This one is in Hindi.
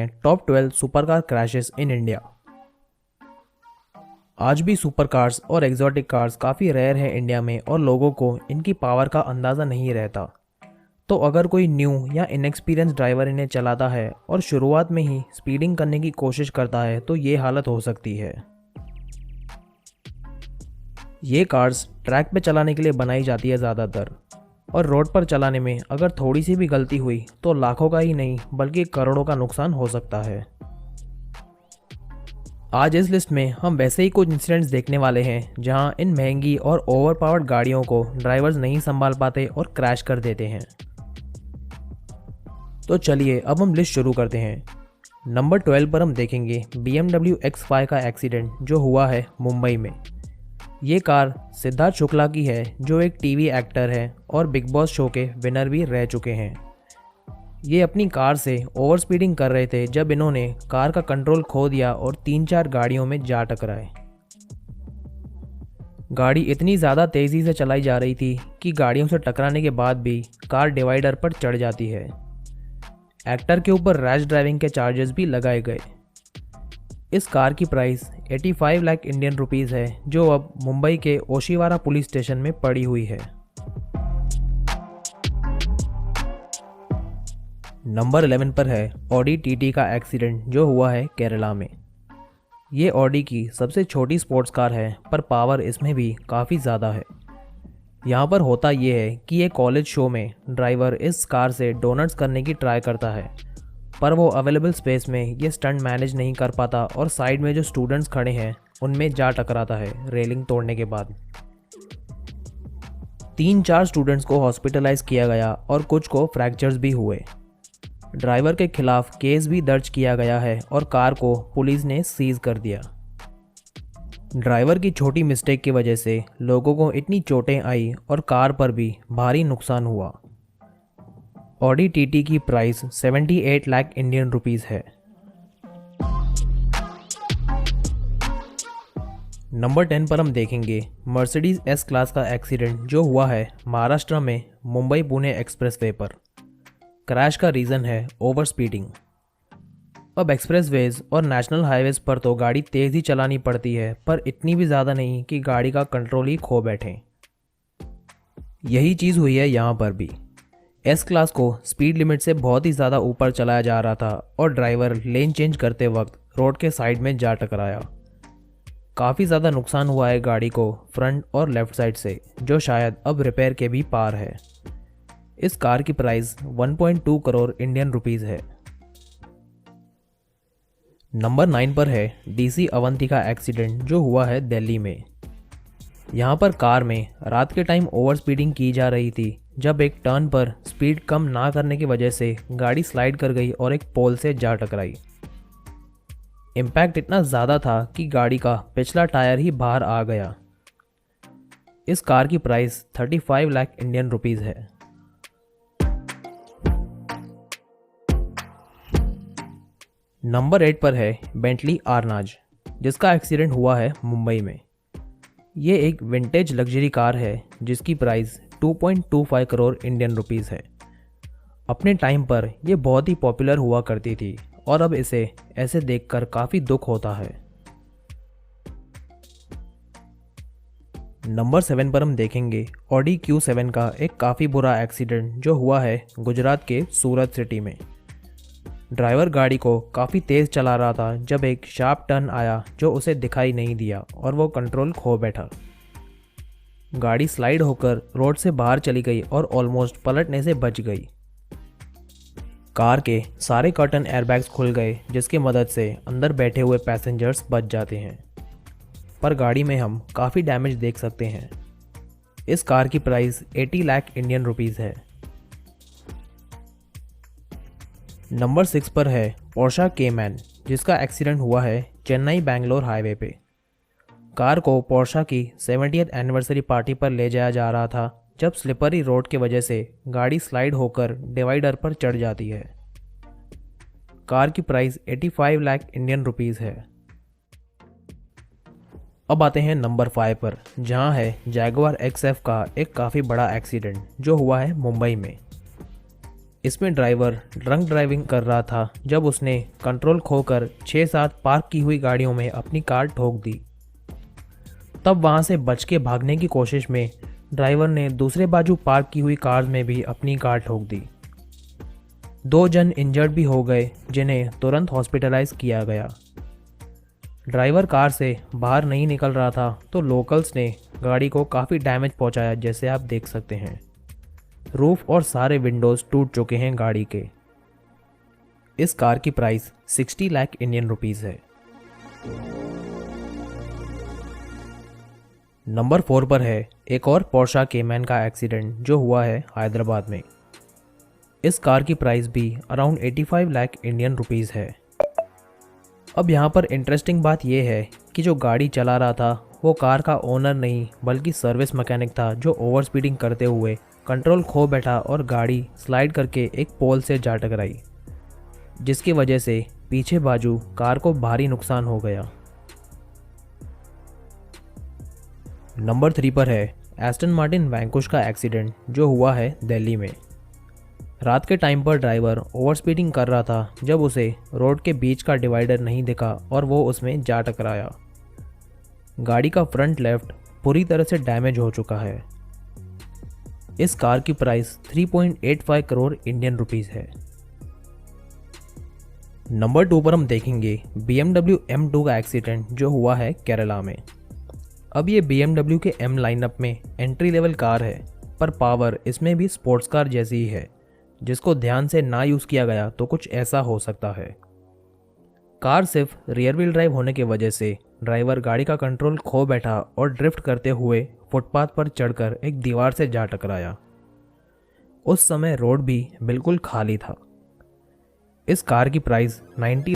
हैं top 12 supercar crashes in India. आज भी सुपर कार्स और एग्जॉटिक कार्स काफ़ी रेयर हैं इंडिया में और लोगों को इनकी पावर का अंदाज़ा नहीं रहता। तो अगर कोई न्यू या इनएक्सपीरियंस ड्राइवर इन्हें चलाता है और शुरुआत में ही स्पीडिंग करने की कोशिश करता है तो ये हालत हो सकती है। ये कार्स ट्रैक पे चलाने के लिए बनाई जाती है ज़्यादातर, और रोड पर चलाने में अगर थोड़ी सी भी गलती हुई तो लाखों का ही नहीं बल्कि करोड़ों का नुकसान हो सकता है। आज इस लिस्ट में हम वैसे ही कुछ इंसिडेंट्स देखने वाले हैं जहां इन महंगी और ओवरपावर्ड गाड़ियों को ड्राइवर्स नहीं संभाल पाते और क्रैश कर देते हैं। तो चलिए अब हम लिस्ट शुरू करते हैं। नंबर 12 पर हम देखेंगे BMW X5 का एक्सीडेंट जो हुआ है मुंबई में। ये कार सिद्धार्थ शुक्ला की है जो एक टीवी एक्टर है और बिग बॉस शो के विनर भी रह चुके हैं। ये अपनी कार से ओवर स्पीडिंग कर रहे थे जब इन्होंने कार का कंट्रोल खो दिया और 3-4 गाड़ियों में जा टकराए। गाड़ी इतनी ज़्यादा तेज़ी से चलाई जा रही थी कि गाड़ियों से टकराने के बाद भी कार डिवाइडर पर चढ़ जाती है। एक्टर के ऊपर रैश ड्राइविंग के चार्जेस भी लगाए गए। इस कार की प्राइस 85 लाख इंडियन रुपीज़ है जो अब मुंबई के ओशिवारा पुलिस स्टेशन में पड़ी हुई है। नंबर 11 पर है ऑडी टीटी का एक्सीडेंट जो हुआ है केरला में। ये ऑडी की सबसे छोटी स्पोर्ट्स कार है पर पावर इसमें भी काफ़ी ज़्यादा है। यहाँ पर होता ये है कि एक कॉलेज शो में ड्राइवर इस कार से डोनट्स करने की ट्राई करता है, पर वो अवेलेबल स्पेस में ये स्टंट मैनेज नहीं कर पाता और साइड में जो स्टूडेंट्स खड़े हैं उनमें जा टकराता है रेलिंग तोड़ने के बाद। 3-4 स्टूडेंट्स को हॉस्पिटलाइज किया गया और कुछ को फ्रैक्चर्स भी हुए। ड्राइवर के खिलाफ केस भी दर्ज किया गया है और कार को पुलिस ने सीज कर दिया। ड्राइवर की छोटी मिस्टेक की वजह से लोगों को इतनी चोटें आई और कार पर भी भारी नुकसान हुआ। ऑडी टीटी की प्राइस 78 लाख इंडियन रुपीज़ है। नंबर 10 पर हम देखेंगे मर्सिडीज एस क्लास का एक्सीडेंट जो हुआ है महाराष्ट्र में मुंबई पुणे एक्सप्रेसवे पर। क्रैश का रीज़न है ओवर स्पीडिंग। अब एक्सप्रेसवेज और नेशनल हाईवेज पर तो गाड़ी तेज़ ही चलानी पड़ती है पर इतनी भी ज़्यादा नहीं कि गाड़ी का कंट्रोल ही खो बैठें। यही चीज़ हुई है यहाँ पर भी। एस क्लास को स्पीड लिमिट से बहुत ही ज़्यादा ऊपर चलाया जा रहा था और ड्राइवर लेन चेंज करते वक्त रोड के साइड में जा टकराया। काफ़ी ज़्यादा नुकसान हुआ है गाड़ी को फ्रंट और लेफ़्ट साइड से जो शायद अब रिपेयर के भी पार है। इस कार की प्राइस 1.2 करोड़ इंडियन रुपीज़ है। नंबर 9 पर है DC अवंती का एक्सीडेंट जो हुआ है दिल्ली में। यहाँ पर कार में रात के टाइम ओवर स्पीडिंग की जा रही थी जब एक टर्न पर स्पीड कम ना करने की वजह से गाड़ी स्लाइड कर गई और एक पोल से जा टकराई। इम्पैक्ट इतना ज़्यादा था कि गाड़ी का पिछला टायर ही बाहर आ गया। इस कार की प्राइस 35 लाख इंडियन रुपीज़ है। नंबर 8 पर है बेंटली आरनाज जिसका एक्सीडेंट हुआ है मुंबई में। ये एक विंटेज लग्जरी कार है जिसकी प्राइस 2.25 करोड़ इंडियन रुपीज़ है। अपने टाइम पर यह बहुत ही पॉपुलर हुआ करती थी और अब इसे ऐसे देखकर काफ़ी दुख होता है। नंबर 7 पर हम देखेंगे ऑडी Q7 का एक काफ़ी बुरा एक्सीडेंट जो हुआ है गुजरात के सूरत सिटी में। ड्राइवर गाड़ी को काफ़ी तेज़ चला रहा था जब एक शार्प टर्न आया जो उसे दिखाई नहीं दिया और वो कंट्रोल खो बैठा। गाड़ी स्लाइड होकर रोड से बाहर चली गई और ऑलमोस्ट पलटने से बच गई। कार के सारे कर्टन एयरबैग्स खुल गए जिसकी मदद से अंदर बैठे हुए पैसेंजर्स बच जाते हैं, पर गाड़ी में हम काफ़ी डैमेज देख सकते हैं। इस कार की प्राइस 80 लाख इंडियन रुपीज़ है। नंबर 6 पर है पोर्शा केमैन जिसका एक्सीडेंट हुआ है चेन्नई बेंगलोर हाईवे पे। कार को पोर्शा की 70th एनिवर्सरी पार्टी पर ले जाया जा रहा था जब स्लिपरी रोड की वजह से गाड़ी स्लाइड होकर डिवाइडर पर चढ़ जाती है। कार की प्राइस 85 लाख इंडियन रुपीज़ है। अब आते हैं नंबर 5 पर जहां है जैगुआर XF का एक काफ़ी बड़ा एक्सीडेंट जो हुआ है मुंबई में। इसमें ड्राइवर ड्रंक ड्राइविंग कर रहा था जब उसने कंट्रोल खोकर 6-7 पार्क की हुई गाड़ियों में अपनी कार ठोक दी। तब वहां से बच के भागने की कोशिश में ड्राइवर ने दूसरे बाजू पार्क की हुई कार में भी अपनी कार ठोक दी। 2 जन इंजर्ड भी हो गए जिन्हें तुरंत हॉस्पिटलाइज किया गया। ड्राइवर कार से बाहर नहीं निकल रहा था तो लोकल्स ने गाड़ी को काफ़ी डैमेज पहुंचाया, जैसे आप देख सकते हैं। रूफ और सारे विंडोज़ टूट चुके हैं गाड़ी के। इस कार की प्राइस 60 लाख इंडियन रुपीज़ है। नंबर 4 पर है एक और पोर्शा केमैन का एक्सीडेंट जो हुआ है हैदराबाद में। इस कार की प्राइस भी अराउंड 85 लाख इंडियन रुपीज़ है। अब यहाँ पर इंटरेस्टिंग बात यह है कि जो गाड़ी चला रहा था वो कार का ओनर नहीं बल्कि सर्विस मैकेनिक था, जो ओवर स्पीडिंग करते हुए कंट्रोल खो बैठा और गाड़ी स्लाइड करके एक पोल से जा टकराई, जिसकी वजह से पीछे बाजू कार को भारी नुकसान हो गया। नंबर 3 पर है एस्टन मार्टिन वैंकुश का एक्सीडेंट जो हुआ है दिल्ली में। रात के टाइम पर ड्राइवर ओवर स्पीडिंग कर रहा था जब उसे रोड के बीच का डिवाइडर नहीं दिखा और वो उसमें जा टकराया। गाड़ी का फ्रंट लेफ्ट पूरी तरह से डैमेज हो चुका है। इस कार की प्राइस 3.85 करोड़ इंडियन रुपीज़ है। नंबर 2 पर हम देखेंगे BMW M2 का एक्सीडेंट जो हुआ है केरला में। अब ये BMW के M लाइनअप में एंट्री लेवल कार है, पर पावर इसमें भी स्पोर्ट्स कार जैसी ही है, जिसको ध्यान से ना यूज़ किया गया तो कुछ ऐसा हो सकता है। कार सिर्फ रियर व्हील ड्राइव होने की वजह से ड्राइवर गाड़ी का कंट्रोल खो बैठा और ड्रिफ्ट करते हुए फुटपाथ पर चढ़कर एक दीवार से जा टकराया। उस समय रोड भी बिल्कुल खाली था। इस कार की प्राइस 90